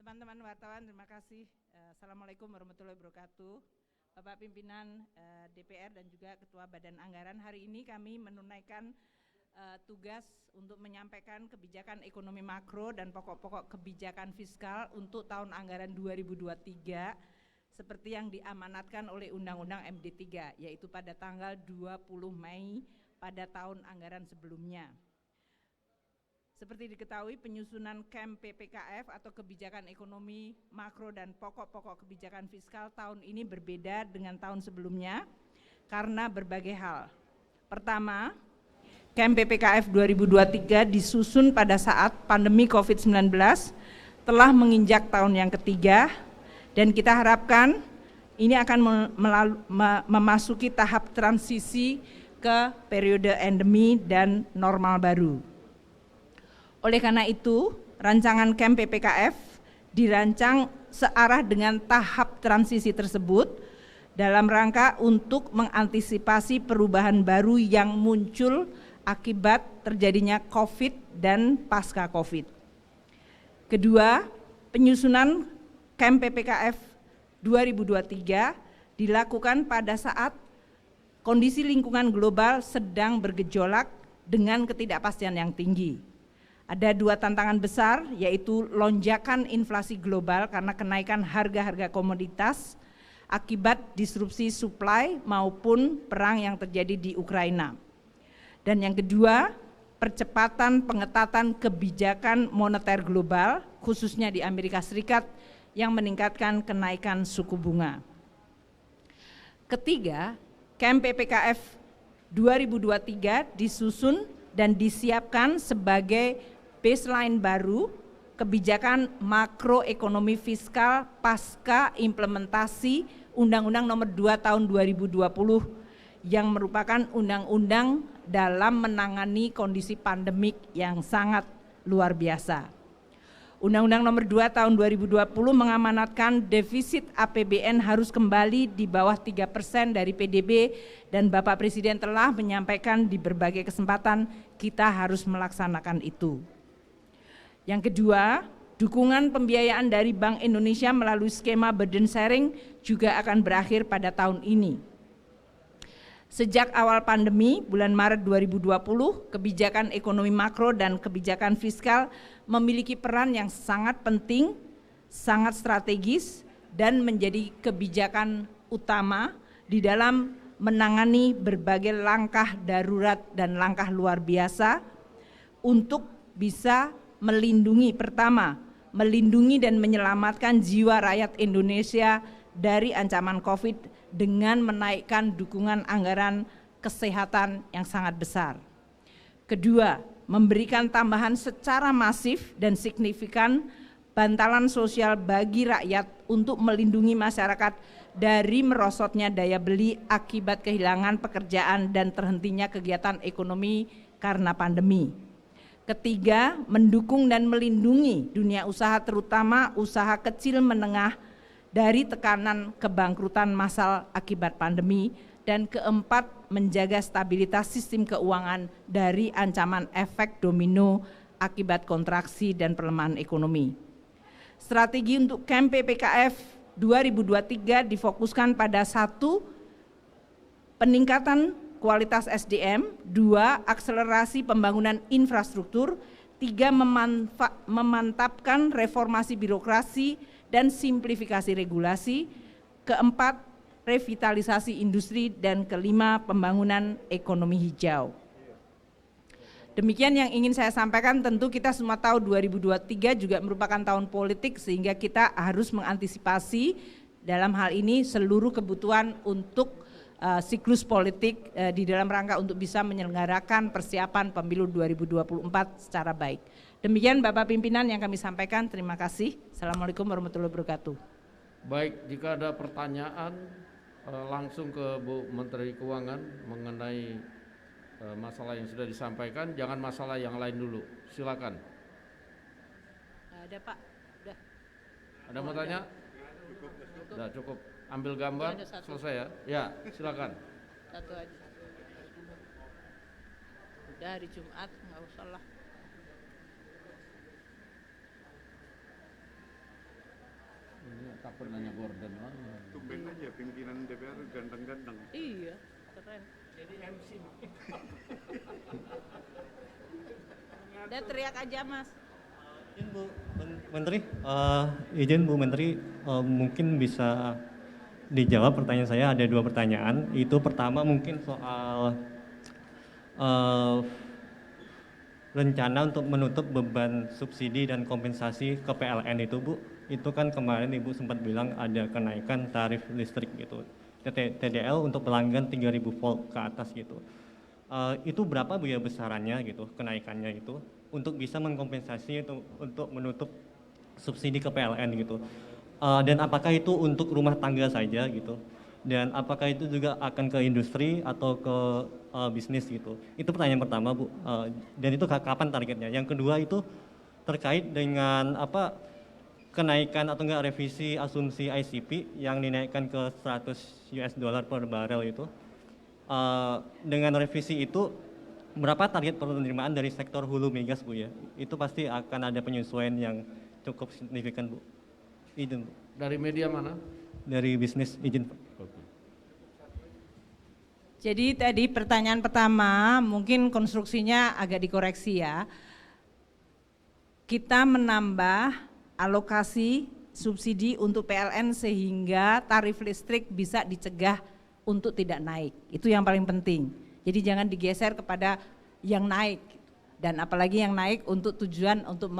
Teman-teman wartawan, terima kasih. Assalamualaikum warahmatullahi wabarakatuh. Bapak Pimpinan DPR dan juga Ketua Badan Anggaran, hari ini kami menunaikan tugas untuk menyampaikan kebijakan ekonomi makro dan pokok-pokok kebijakan fiskal untuk tahun anggaran 2023 seperti yang diamanatkan oleh Undang-Undang MD 3, yaitu pada tanggal 20 Mei pada tahun anggaran sebelumnya. Seperti diketahui, penyusunan KEM PPKF atau kebijakan ekonomi makro dan pokok-pokok kebijakan fiskal tahun ini berbeda dengan tahun sebelumnya karena berbagai hal. Pertama, KEM PPKF 2023 disusun pada saat pandemi COVID-19 telah menginjak tahun yang ketiga, dan kita harapkan ini akan memasuki tahap transisi ke periode endemi dan normal baru. Oleh karena itu, rancangan KEM PPKF dirancang searah dengan tahap transisi tersebut dalam rangka untuk mengantisipasi perubahan baru yang muncul akibat terjadinya COVID dan pasca COVID. Kedua, penyusunan KEM PPKF 2023 dilakukan pada saat kondisi lingkungan global sedang bergejolak dengan ketidakpastian yang tinggi. Ada dua tantangan besar, yaitu lonjakan inflasi global karena kenaikan harga-harga komoditas akibat disrupsi supply maupun perang yang terjadi di Ukraina. Dan yang kedua, percepatan pengetatan kebijakan moneter global, khususnya di Amerika Serikat, yang meningkatkan kenaikan suku bunga. Ketiga, KEM PPKF 2023 disusun dan disiapkan sebagai baseline baru kebijakan makroekonomi fiskal pasca implementasi Undang-Undang Nomor 2 Tahun 2020 yang merupakan undang-undang dalam menangani kondisi pandemik yang sangat luar biasa. Undang-Undang Nomor 2 Tahun 2020 mengamanatkan defisit APBN harus kembali di bawah 3% dari PDB, dan Bapak Presiden telah menyampaikan di berbagai kesempatan kita harus melaksanakan itu. Yang kedua, dukungan pembiayaan dari Bank Indonesia melalui skema burden sharing juga akan berakhir pada tahun ini. Sejak awal pandemi, bulan Maret 2020, kebijakan ekonomi makro dan kebijakan fiskal memiliki peran yang sangat penting, sangat strategis, dan menjadi kebijakan utama di dalam menangani berbagai langkah darurat dan langkah luar biasa untuk bisa melindungi, pertama, melindungi dan menyelamatkan jiwa rakyat Indonesia dari ancaman COVID dengan menaikkan dukungan anggaran kesehatan yang sangat besar. Kedua, memberikan tambahan secara masif dan signifikan bantalan sosial bagi rakyat untuk melindungi masyarakat dari merosotnya daya beli akibat kehilangan pekerjaan dan terhentinya kegiatan ekonomi karena pandemi. Ketiga, mendukung dan melindungi dunia usaha, terutama usaha kecil menengah dari tekanan kebangkrutan massal akibat pandemi. Dan keempat, menjaga stabilitas sistem keuangan dari ancaman efek domino akibat kontraksi dan pelemahan ekonomi. Strategi untuk KEM PPKF 2023 difokuskan pada 1, peningkatan kualitas SDM, 2, akselerasi pembangunan infrastruktur, 3, memantapkan reformasi birokrasi dan simplifikasi regulasi, keempat, revitalisasi industri, dan kelima, pembangunan ekonomi hijau. Demikian yang ingin saya sampaikan. Tentu kita semua tahu 2023 juga merupakan tahun politik, sehingga kita harus mengantisipasi dalam hal ini seluruh kebutuhan untuk siklus politik di dalam rangka untuk bisa menyelenggarakan persiapan pemilu 2024 secara baik. Demikian Bapak Pimpinan yang kami sampaikan. Terima kasih. Assalamualaikum warahmatullahi wabarakatuh. Baik, jika ada pertanyaan langsung ke Bu Menteri Keuangan mengenai masalah yang sudah disampaikan, jangan masalah yang lain dulu. Silakan. Ada Pak. Udah. Ada mau tanya? Sudah cukup. Ambil gambar, selesai ya? Ya, silakan. Satu aja. Udah hari Jumat, nggak usah lah. penanya Gordon. Tumben aja pimpinan DPR ganteng-ganteng. Iya, keren. Jadi MC. Udah teriak aja Mas. Izin Bu Menteri, izin Bu Menteri, mungkin bisa dijawab pertanyaan saya. Ada dua pertanyaan. Itu pertama mungkin soal rencana untuk menutup beban subsidi dan kompensasi ke PLN itu Bu. Itu kan kemarin Ibu sempat bilang ada kenaikan tarif listrik gitu, TDL untuk pelanggan 3000 volt ke atas gitu. Itu berapa Bu ya besarannya gitu, kenaikannya itu untuk bisa mengkompensasi itu untuk menutup subsidi ke PLN gitu. Dan apakah itu untuk rumah tangga saja gitu? Dan apakah itu juga akan ke industri atau ke bisnis gitu? Itu pertanyaan pertama Bu. Dan itu kapan targetnya? Yang kedua itu terkait dengan apa kenaikan atau enggak revisi asumsi ICP yang dinaikkan ke 100 US dollar per barel itu. Dengan revisi itu berapa target penerimaan dari sektor hulu migas Bu ya? Itu pasti akan ada penyesuaian yang cukup signifikan Bu. Izin Bu. Dari media mana? Dari bisnis, izin Pak. Oke. Jadi tadi pertanyaan pertama mungkin konstruksinya agak dikoreksi ya. Kita menambah alokasi subsidi untuk PLN sehingga tarif listrik bisa dicegah untuk tidak naik. Itu yang paling penting. Jadi jangan digeser kepada yang naik dan apalagi yang naik untuk tujuan untuk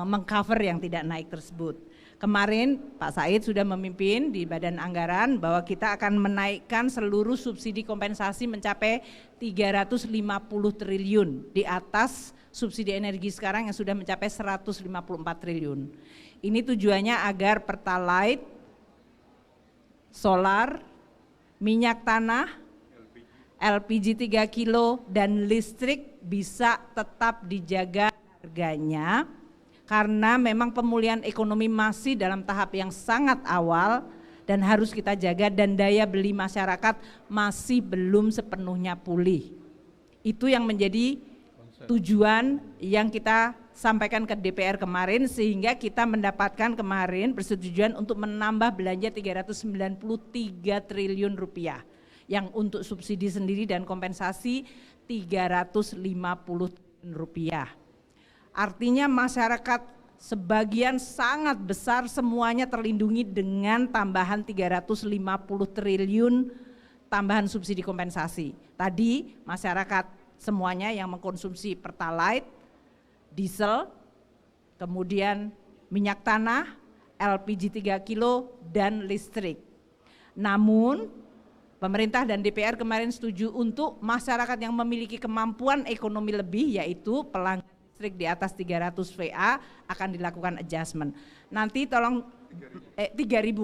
mengcover yang tidak naik tersebut. Kemarin Pak Said sudah memimpin di Badan Anggaran bahwa kita akan menaikkan seluruh subsidi kompensasi mencapai 350 triliun di atas subsidi energi sekarang yang sudah mencapai 154 triliun. Ini tujuannya agar Pertalite, solar, minyak tanah, LPG 3 kilo dan listrik bisa tetap dijaga harganya karena memang pemulihan ekonomi masih dalam tahap yang sangat awal dan harus kita jaga dan daya beli masyarakat masih belum sepenuhnya pulih. Itu yang menjadi tujuan yang kita sampaikan ke DPR kemarin sehingga kita mendapatkan kemarin persetujuan untuk menambah belanja 393 triliun rupiah. Yang untuk subsidi sendiri dan kompensasi 350 triliun rupiah. Artinya masyarakat sebagian sangat besar semuanya terlindungi dengan tambahan 350 triliun tambahan subsidi kompensasi. Tadi masyarakat semuanya yang mengkonsumsi Pertalite, diesel, kemudian minyak tanah, LPG 3 kilo dan listrik. Namun pemerintah dan DPR kemarin setuju untuk masyarakat yang memiliki kemampuan ekonomi lebih yaitu pelanggan listrik di atas 300 VA akan dilakukan adjustment. Nanti tolong 3.000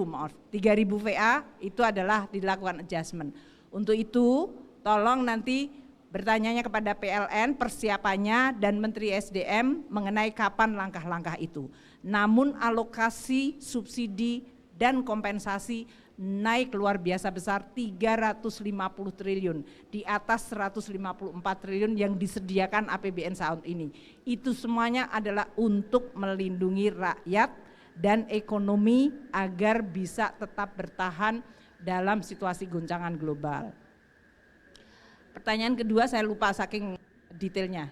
VA itu adalah dilakukan adjustment. Untuk itu tolong nanti bertanyanya kepada PLN persiapannya dan Menteri SDM mengenai kapan langkah-langkah itu. Namun alokasi subsidi dan kompensasi naik luar biasa besar 350 triliun di atas 154 triliun yang disediakan APBN saat ini. Itu semuanya adalah untuk melindungi rakyat dan ekonomi agar bisa tetap bertahan dalam situasi goncangan global. Pertanyaan kedua saya lupa saking detailnya.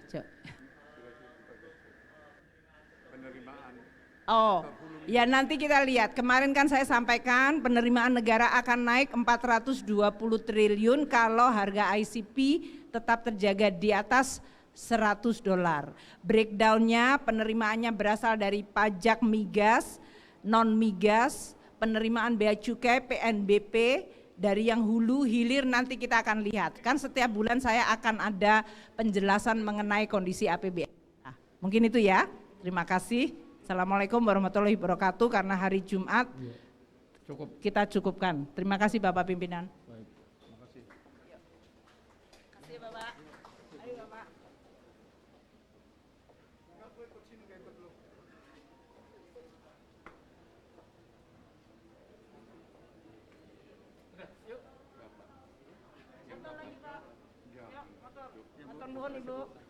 Penerimaan. Oh, ya nanti kita lihat. Kemarin kan saya sampaikan penerimaan negara akan naik 420 triliun kalau harga ICP tetap terjaga di atas $100. Breakdownnya penerimaannya berasal dari pajak migas, non migas, penerimaan bea cukai, PNBP, dari yang hulu hilir nanti kita akan lihat. Kan setiap bulan saya akan ada penjelasan mengenai kondisi APBN. Nah, mungkin itu ya. Terima kasih. Assalamualaikum warahmatullahi wabarakatuh. Karena hari Jumat Cukup. kita cukupkan. Terima kasih Bapak Pimpinan. Baik, terima kasih. Terima kasih Bapak. Ayo Bapak. Motor nuhun Ibu.